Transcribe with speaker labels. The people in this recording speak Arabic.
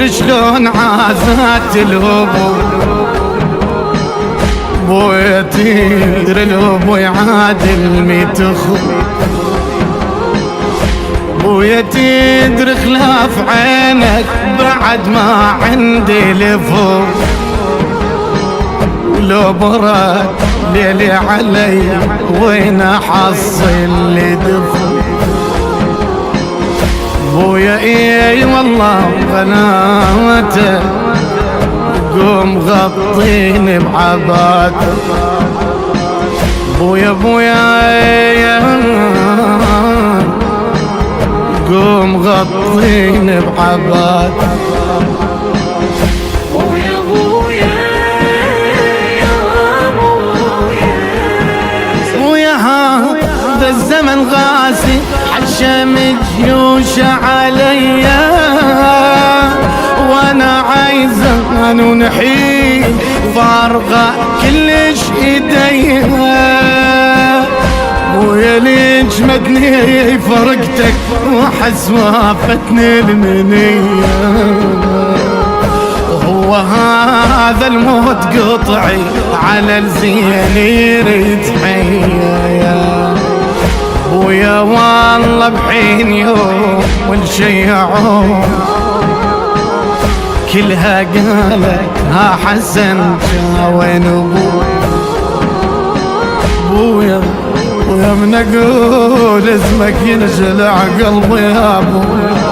Speaker 1: تدري شلون عازت الهبو بويا تدري الهبو يعادل 100 اخو بويا تدري خلاف عينك بعد ما عندي لفو ولو برد ليلي علي وين احصل لي دفو بويا اي والله غناته قوم غطيني بعباته بويا بويا قوم غطيني بعباته
Speaker 2: بويا بويا يا بويا
Speaker 1: بويا هذا الزمن غاسي حشم جيوش عليا وانا عايزة ونحيل فارغة كلش ايديا بويا ليش مدني فرقتك وحس وافتني المنية هو هذا الموت قطعي على الزين يريد حيا بويا والله بحين يوم والشي يعوم كلها قالت ها حسن وين بويا من اقول اسمك ينجلع قلبي يا بويا